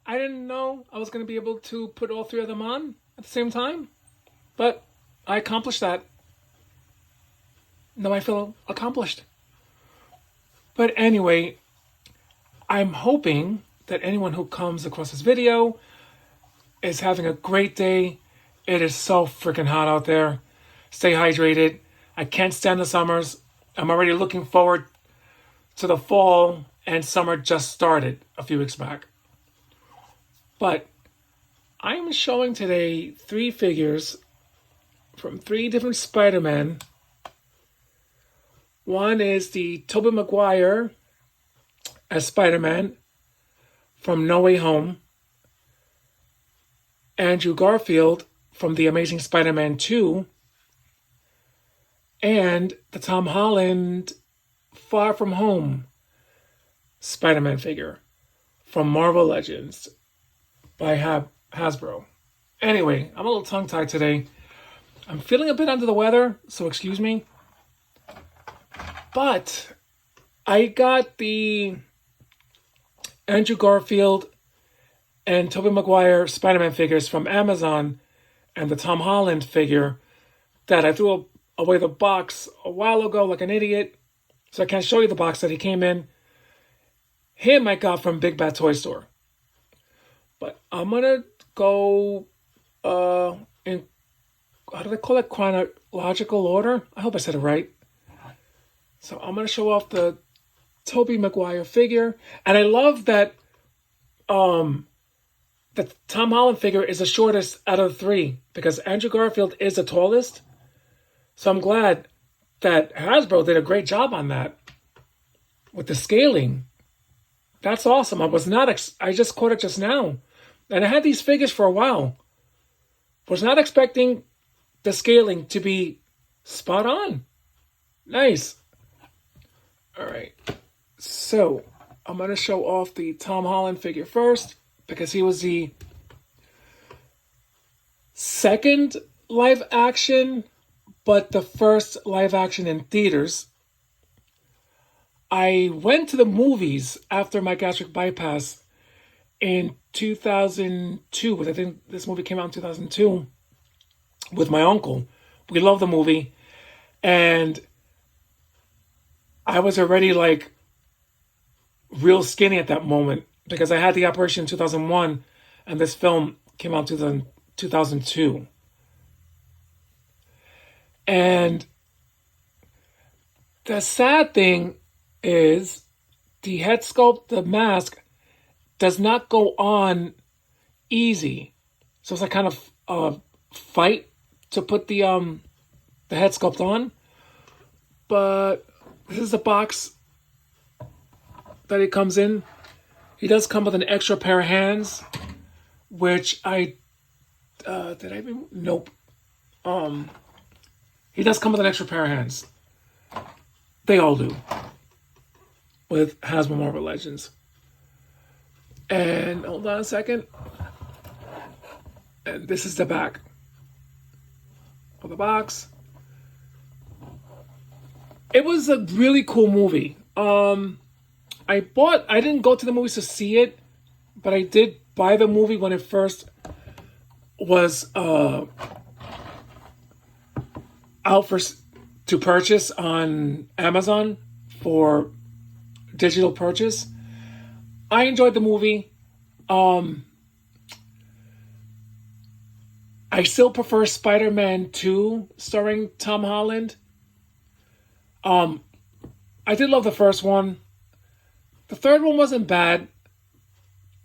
I didn't know I was going to be able to put all three of them on at the same time, but I accomplished that. Now I feel accomplished. But anyway, I'm hoping that anyone who comes across this video is having a great day. It is so freaking hot out there. Stay hydrated. I can't stand the summers. I'm already looking forward to the fall, and summer just started a few weeks back. But I'm showing today three figures from three different Spider-Men. One is the Tobey MacGuire as Spider-Man from No Way Home. Andrew Garfield from The Amazing Spider-Man 2. And the Tom Holland Far From Home Spider-Man figure from Marvel Legends by Hasbro. Anyway, I'm a little tongue-tied today. I'm feeling a bit under the weather, so excuse me. But I got the Andrew Garfield and Tobey Maguire Spider-Man figures from Amazon and the Tom Holland figure that I threw away the box a while ago like an idiot. So I can't show you the box that he came in. Him I got from Big Bad Toy Store. But I'm going to go in, how do they call it, chronological order? I hope I said it right. So I'm going to show off the Tobey Maguire figure. And I love that the Tom Holland figure is the shortest out of the three because Andrew Garfield is the tallest. So I'm glad that Hasbro did a great job on that with the scaling. That's awesome. I just caught it just now. And I had these figures for a while. Was not expecting the scaling to be spot on. Nice. All right. So I'm going to show off the Tom Holland figure first because he was the second live action, but the first live action in theaters. I went to the movies after my gastric bypass in 2002, but I think this movie came out in 2002 with my uncle. We loved the movie, and I was already like real skinny at that moment because I had the operation in 2001 and this film came out in 2002. And the sad thing is the head sculpt, the mask, does not go on easy. So it's like kind of a fight to put the head sculpt on. But this is the box that it comes in. He does come with an extra pair of hands, which nope. He does come with an extra pair of hands. They all do. With Hasbro Marvel Legends. And hold on a second. And this is the back of the box. It was a really cool movie. I didn't go to the movies to see it, but I did buy the movie when it first was out to purchase on Amazon for digital purchase. I enjoyed the movie. I still prefer Spider-Man 2 starring Tom Holland. I did love the first one. The third one wasn't bad,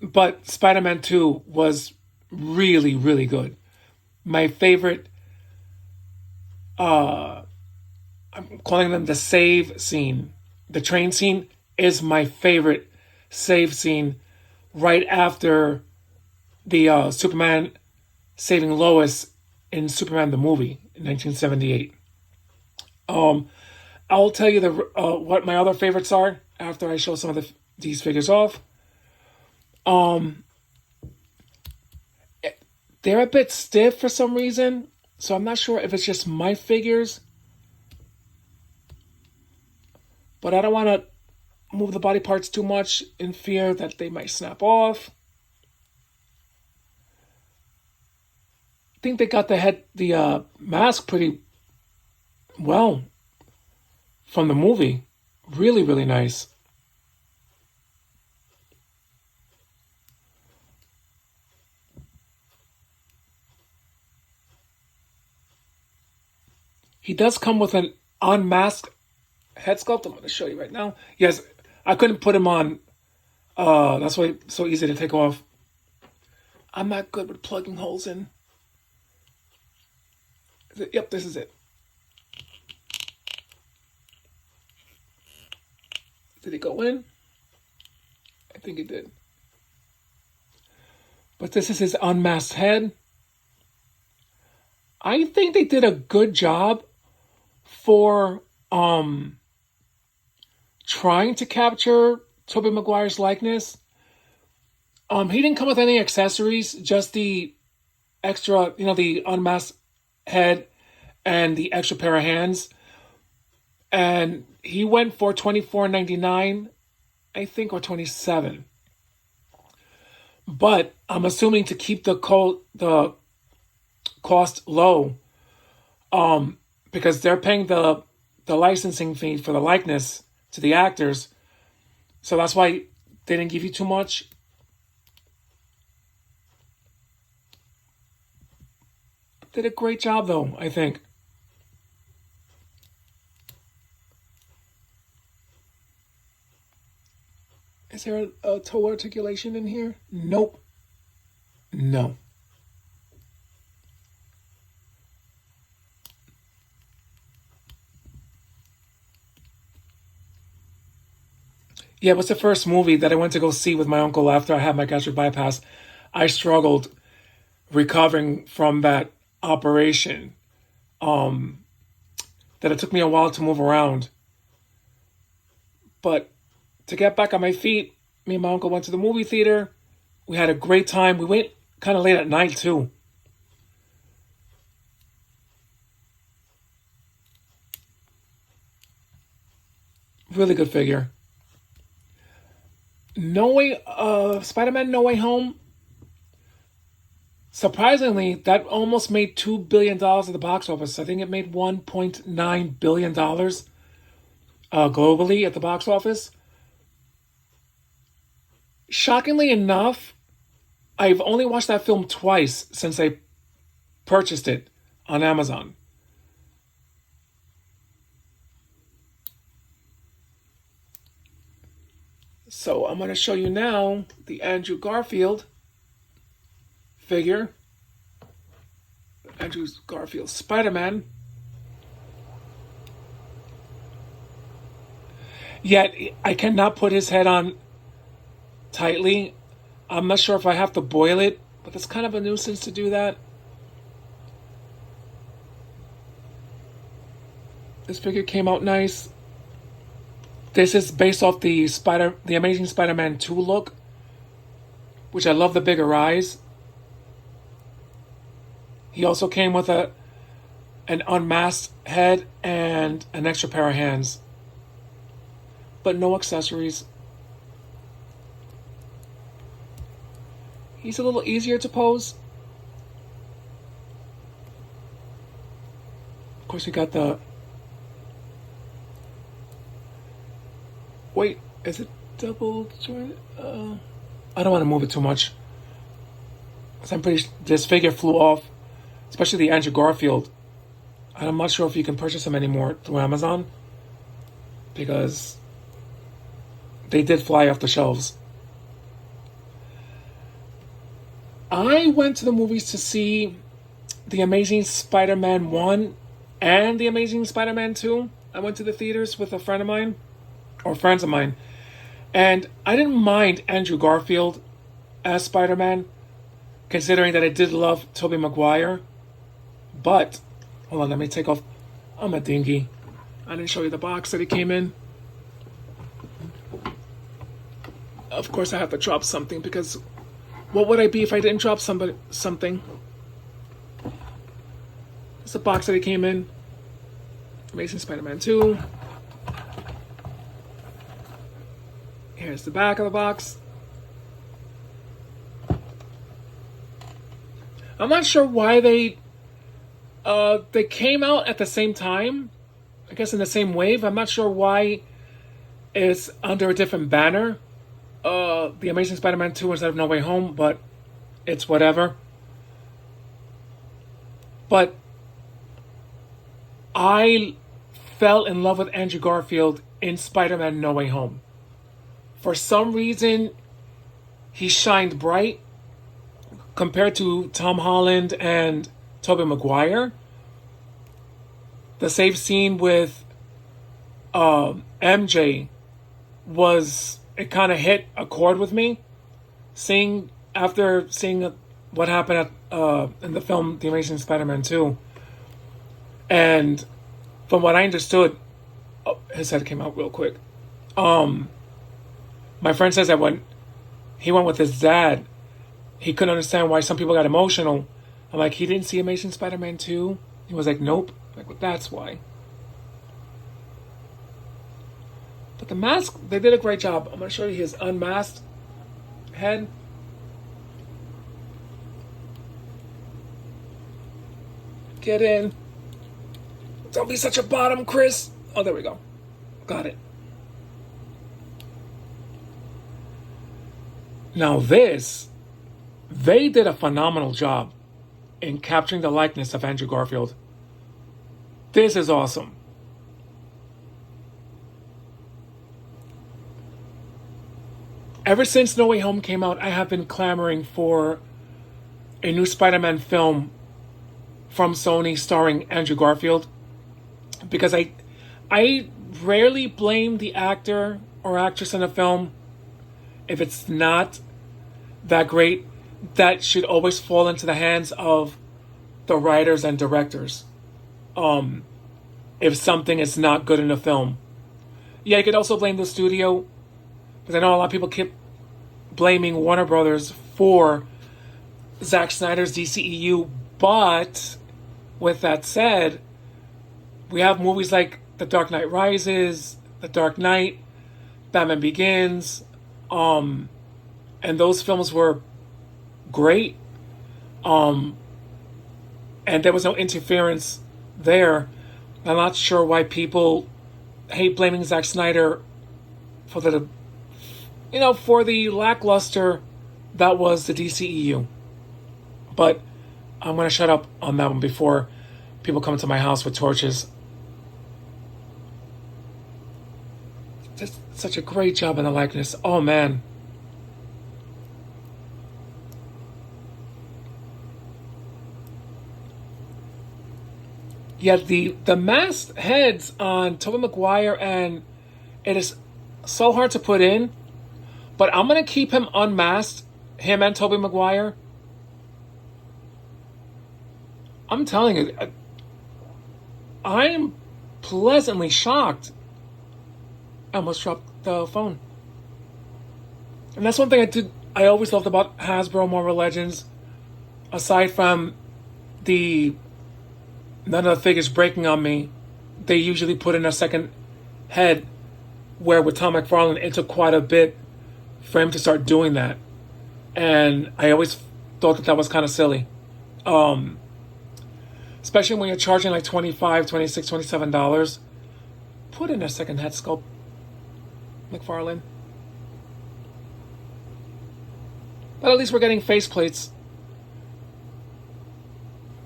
but Spider-Man 2 was really, really good. My favorite, I'm calling them the save scene. The train scene is my favorite save scene right after the Superman saving Lois in Superman the movie in 1978. I'll tell you what my other favorites are after I show some of these figures off. They're a bit stiff for some reason, so I'm not sure if it's just my figures. But I don't want to move the body parts too much in fear that they might snap off. think they got the mask pretty well from the movie. Really, really nice. He does come with an unmasked head sculpt. I'm going to show you right now. Yes, I couldn't put him on. That's why it's so easy to take off. I'm not good with plugging holes in. Yep, this is it. Did it go in? I think it did. But this is his unmasked head. I think they did a good job for trying to capture Tobey Maguire's likeness. He didn't come with any accessories, just the extra, the unmasked head and the extra pair of hands. And he went for $24.99, I think, or $27. But I'm assuming to keep the cost low, because they're paying the licensing fee for the likeness to the actors. So that's why they didn't give you too much. Did a great job, though, I think. Is there a toe articulation in here? Nope. No. Yeah, it was the first movie that I went to go see with my uncle after I had my gastric bypass. I struggled recovering from that operation. That it took me a while to move around. But to get back on my feet, me and my uncle went to the movie theater. We had a great time. We went kind of late at night, too. Really good figure. Spider-Man No Way Home. Surprisingly, that almost made $2 billion at the box office. I think it made $1.9 billion globally at the box office. Shockingly enough, I've only watched that film twice since I purchased it on Amazon. So I'm going to show you now the Andrew Garfield figure. Andrew Garfield Spider-Man. Yet I cannot put his head on tightly. I'm not sure if I have to boil it, but it's kind of a nuisance to do that. This figure came out nice. This is based off the Amazing Spider-Man 2 look, which I love the bigger eyes. He also came with an unmasked head and an extra pair of hands, but no accessories. He's a little easier to pose. Of course, we got the... Wait, is it double jointed? I don't want to move it too much. I'm pretty sure this figure flew off, especially the Andrew Garfield. I'm not sure if you can purchase them anymore through Amazon, because they did fly off the shelves. I went to the movies to see The Amazing Spider-Man 1 and The Amazing Spider-Man 2. I went to the theaters with a friend of mine, or friends of mine, and I didn't mind Andrew Garfield as Spider-Man, considering that I did love Tobey Maguire. But, hold on, let me take off. I'm a dingy. I didn't show you the box that it came in. Of course, I have to drop something, because what would I be if I didn't drop something? It's the box that it came in. Amazing Spider-Man 2. Here's the back of the box. I'm not sure why they came out at the same time. I guess in the same wave. I'm not sure why it's under a different banner. The Amazing Spider-Man 2 instead of No Way Home, but it's whatever. But I fell in love with Andrew Garfield in Spider-Man No Way Home. For some reason, he shined bright compared to Tom Holland and Tobey Maguire. The save scene with MJ it kind of hit a chord with me. After seeing what happened in the film The Amazing Spider-Man 2. And from what I understood, his head came out real quick. My friend says that when he went with his dad, he couldn't understand why some people got emotional. I'm like, he didn't see Amazing Spider-Man 2? He was like, nope. I'm like, well, that's why. But the mask, they did a great job. I'm going to show you his unmasked head. Get in. Don't be such a bottom, Chris. Oh, there we go. Got it. Now they did a phenomenal job in capturing the likeness of Andrew Garfield. This is awesome. Ever since No Way Home came out, I have been clamoring for a new Spider-Man film from Sony starring Andrew Garfield, because I rarely blame the actor or actress in a film if it's not that great. That should always fall into the hands of the writers and directors. If something is not good in a film, yeah, you could also blame the studio, because I know a lot of people keep blaming Warner Brothers for Zack Snyder's DCEU. But with that said, we have movies like The Dark Knight Rises, The Dark Knight, Batman Begins, and those films were great. And there was no interference there. I'm not sure why people hate blaming Zack Snyder for the lackluster that was the DCEU. But I'm going to shut up on that one before people come to my house with torches. Just such a great job in the likeness. Oh, man. Yeah, the masked heads on Tobey Maguire, and it is so hard to put in, but I'm going to keep him unmasked, him and Tobey Maguire. I'm telling you, I'm pleasantly shocked. I almost dropped the phone. And that's one thing I always loved about Hasbro Marvel Legends, aside from none of the figures breaking on me, they usually put in a second head, where with Tom McFarlane, it took quite a bit for him to start doing that. And I always thought that was kind of silly. Especially when you're charging like $25, $26, $27. Put in a second head sculpt, McFarlane. But at least we're getting faceplates.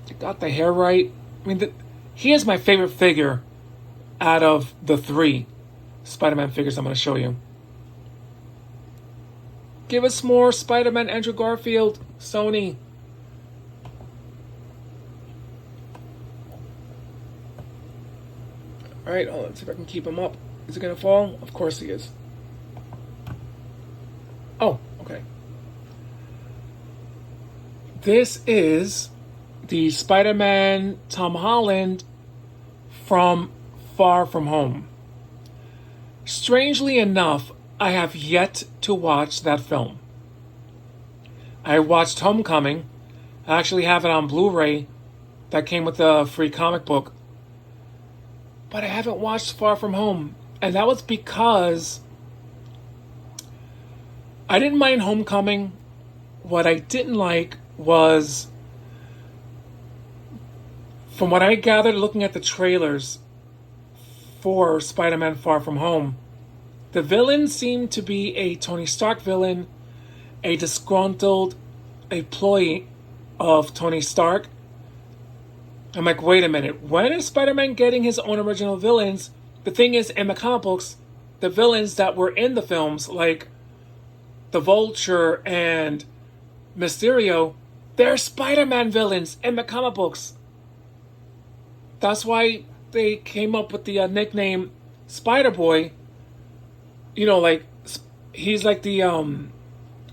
You got the hair right. I mean, he is my favorite figure out of the 3 Spider-Man figures I'm going to show you. Give us more Spider-Man Andrew Garfield, Sony. Alright, let's see if I can keep him up. Is he going to fall? Of course he is. Oh, okay. This is the Spider-Man Tom Holland from Far From Home. Strangely enough, I have yet to watch that film. I watched Homecoming. I actually have it on Blu-ray that came with a free comic book. But I haven't watched Far From Home. And that was because I didn't mind Homecoming. What I didn't like was From what I gathered looking at the trailers for Spider-Man Far From Home, the villain seemed to be a Tony Stark villain, a disgruntled employee of Tony Stark. I'm like, wait a minute, when is Spider-Man getting his own original villains? The thing is, in the comic books, the villains that were in the films, like the Vulture and Mysterio, they're Spider-Man villains in the comic books. That's why they came up with the nickname Spider-Boy. You know, like, he's like the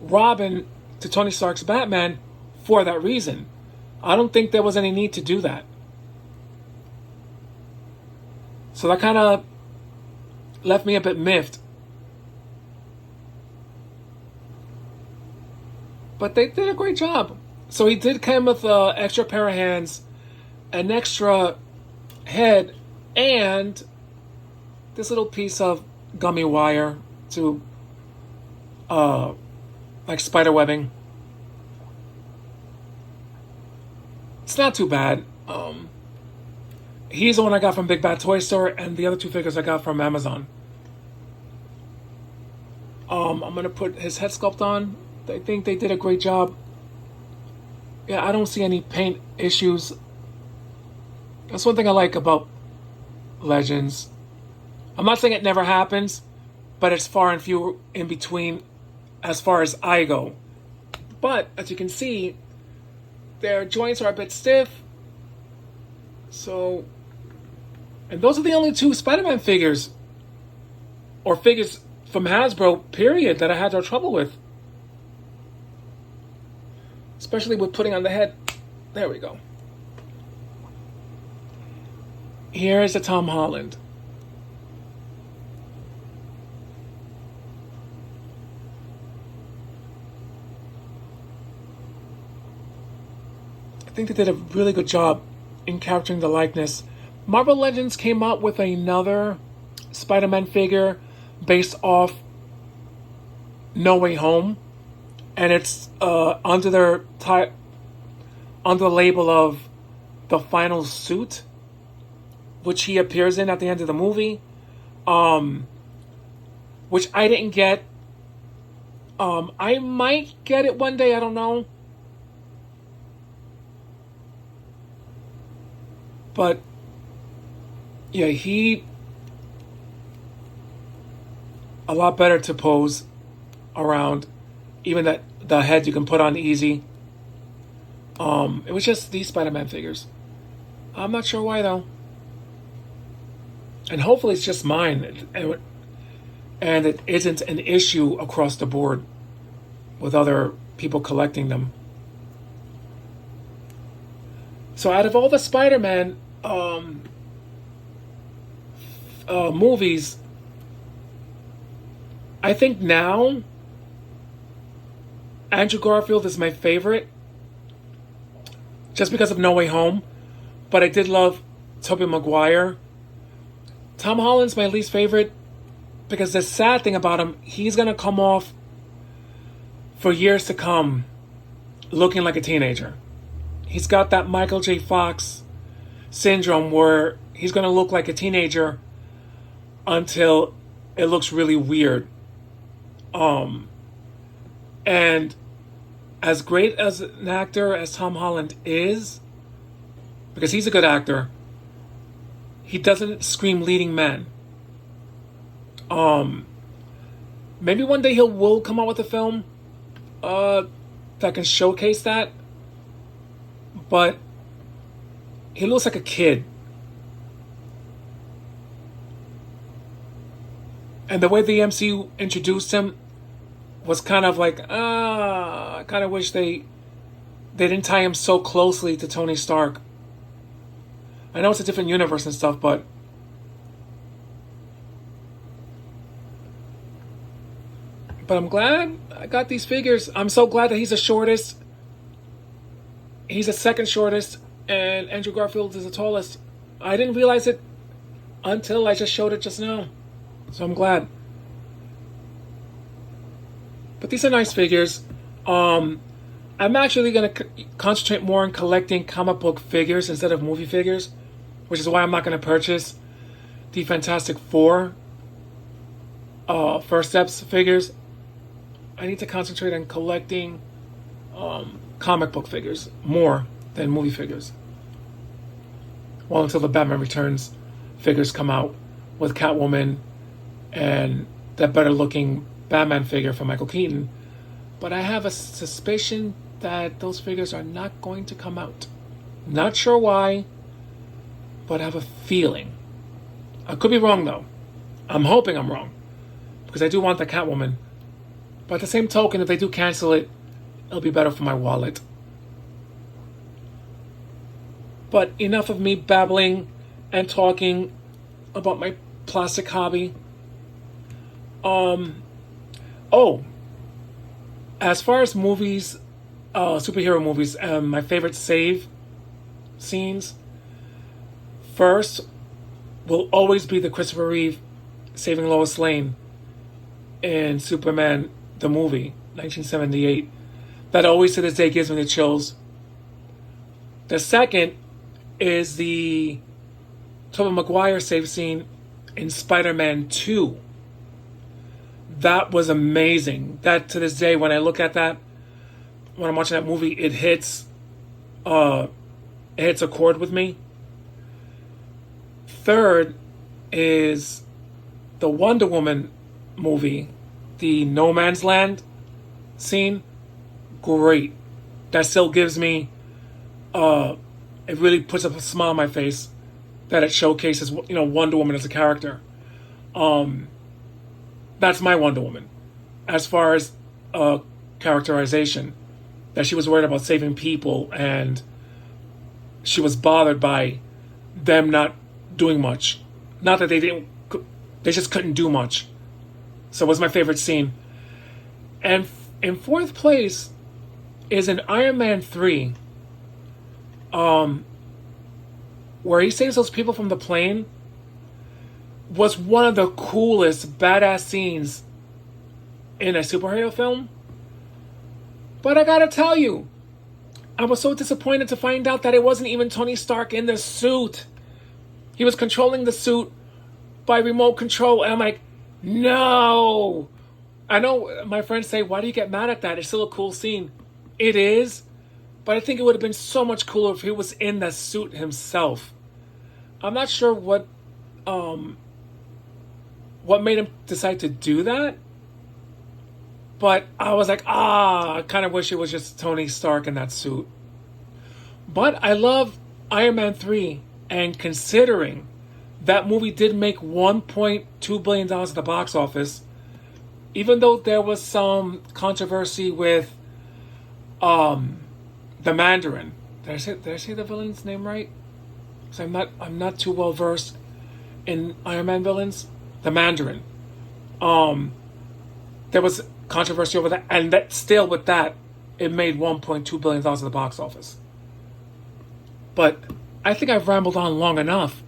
Robin to Tony Stark's Batman for that reason. I don't think there was any need to do that. So that kind of left me a bit miffed. But they did a great job. So he did come with an extra pair of hands, an extra head, and this little piece of gummy wire to like spider webbing. It's not too bad. He's the one I got from Big Bad Toy Store, and the other two figures I got from Amazon. I'm gonna put his head sculpt on. I think they did a great job. Yeah, I don't see any paint issues. That's one thing I like about Legends. I'm not saying it never happens, but it's far and few in between as far as I go. But as you can see, their joints are a bit stiff. So, and those are the only two Spider-Man figures, or figures from Hasbro, period, that I had no trouble with. Especially with putting on the head. There we go. Here is the Tom Holland. I think they did a really good job in capturing the likeness. Marvel Legends came out with another Spider-Man figure based off No Way Home, and it's under the label of The Final Suit, which he appears in at the end of the movie, which I didn't get. I might get it one day, I don't know. But yeah, he a lot better to pose around. Even that the head you can put on easy. It was just these Spider-Man figures. I'm not sure why though. And hopefully it's just mine, and it isn't an issue across the board with other people collecting them. So out of all the Spider-Man movies, I think now Andrew Garfield is my favorite, just because of No Way Home. But I did love Tobey Maguire. Tom Holland's my least favorite because the sad thing about him, he's gonna come off for years to come looking like a teenager. He's got that Michael J. Fox syndrome where he's going to look like a teenager until it looks really weird. And as great as an actor as Tom Holland is, because he's a good actor, he doesn't scream leading man. Maybe one day will come out with a film that can showcase that. But he looks like a kid. And the way the MCU introduced him was kind of like, I kind of wish they didn't tie him so closely to Tony Stark. I know it's a different universe and stuff, but I'm glad I got these figures. I'm so glad that he's the shortest. He's the second shortest, and Andrew Garfield is the tallest. I didn't realize it until I just showed it just now. So I'm glad. But these are nice figures. I I'm actually going to concentrate more on collecting comic book figures instead of movie figures, which is why I'm not going to purchase the Fantastic Four First Steps figures. I need to concentrate on collecting comic book figures more than movie figures. Well, until the Batman Returns figures come out with Catwoman and that better looking Batman figure from Michael Keaton. But I have a suspicion that those figures are not going to come out. Not sure why, but I have a feeling. I could be wrong though. I'm hoping I'm wrong, because I do want the Catwoman. But at the same token, if they do cancel it, it'll be better for my wallet. But enough of me babbling and talking about my plastic hobby. As far as movies, superhero movies, my favorite save scenes, first will always be the Christopher Reeve saving Lois Lane in Superman the movie, 1978. That always to this day gives me the chills. The second is the Tobey MacGuire save scene in Spider-Man 2. That was amazing. That to this day, when I look at that, when I'm watching that movie, it hits a chord with me. Third is the Wonder Woman movie, the No Man's Land scene. Great. That still gives me, it really puts up a smile on my face that it showcases, Wonder Woman as a character. That's my Wonder Woman. As far as characterization, that she was worried about saving people and she was bothered by them not doing much. Not that they just couldn't do much. So it was my favorite scene. And in fourth place is in Iron Man 3, where he saves those people from the plane. Was one of the coolest, badass scenes in a superhero film. But I gotta tell you, I was so disappointed to find out that it wasn't even Tony Stark in the suit. He was controlling the suit by remote control, and I'm like, no! I know my friends say, why do you get mad at that? It's still a cool scene. It is, but I think it would have been so much cooler if he was in the suit himself. I'm not sure what made him decide to do that. But I was like, I kind of wish it was just Tony Stark in that suit. But I love Iron Man 3. And considering that movie did make $1.2 billion at the box office, even though there was some controversy with the Mandarin. Did I say the villain's name right? Because I'm not too well versed in Iron Man villains. The Mandarin. There was controversy over that, and that still with that, it made $1.2 billion at the box office. But I think I've rambled on long enough.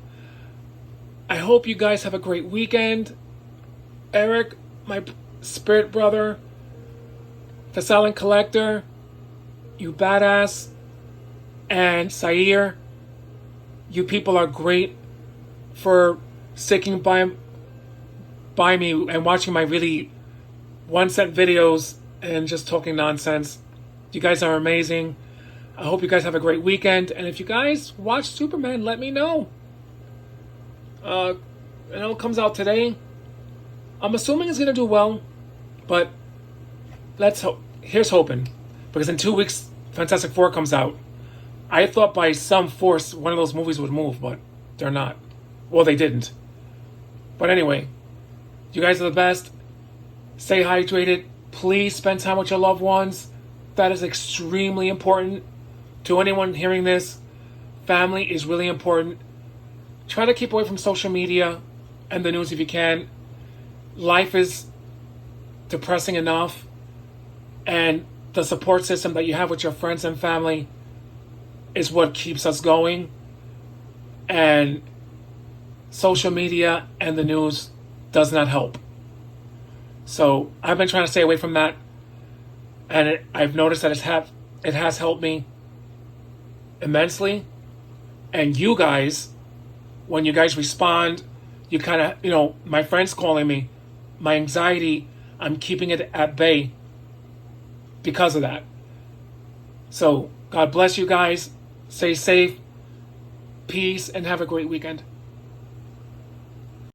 I hope you guys have a great weekend. Eric, my spirit brother, the Silent Collector, you badass, and Sair, you people are great for sticking by me and watching my really 1-cent videos and just talking nonsense. You guys are amazing. I hope you guys have a great weekend. And if you guys watch Superman, let me know. I know it comes out today. I'm assuming it's going to do well. But let's hope. Here's hoping. Because in 2 weeks, Fantastic Four comes out. I thought by some force one of those movies would move, but they're not. Well, they didn't. But anyway, you guys are the best. Stay hydrated. Please spend time with your loved ones. That is extremely important. To anyone hearing this, family is really important. Try to keep away from social media and the news if you can. Life is depressing enough. And the support system that you have with your friends and family is what keeps us going. And social media and the news does not help. So I've been trying to stay away from that. And I've noticed that It has helped me immensely. And you guys, when you guys respond, you kind of, my friends calling me, my anxiety, I'm keeping it at bay because of that. So God bless you guys. Stay safe, peace, and have a great weekend.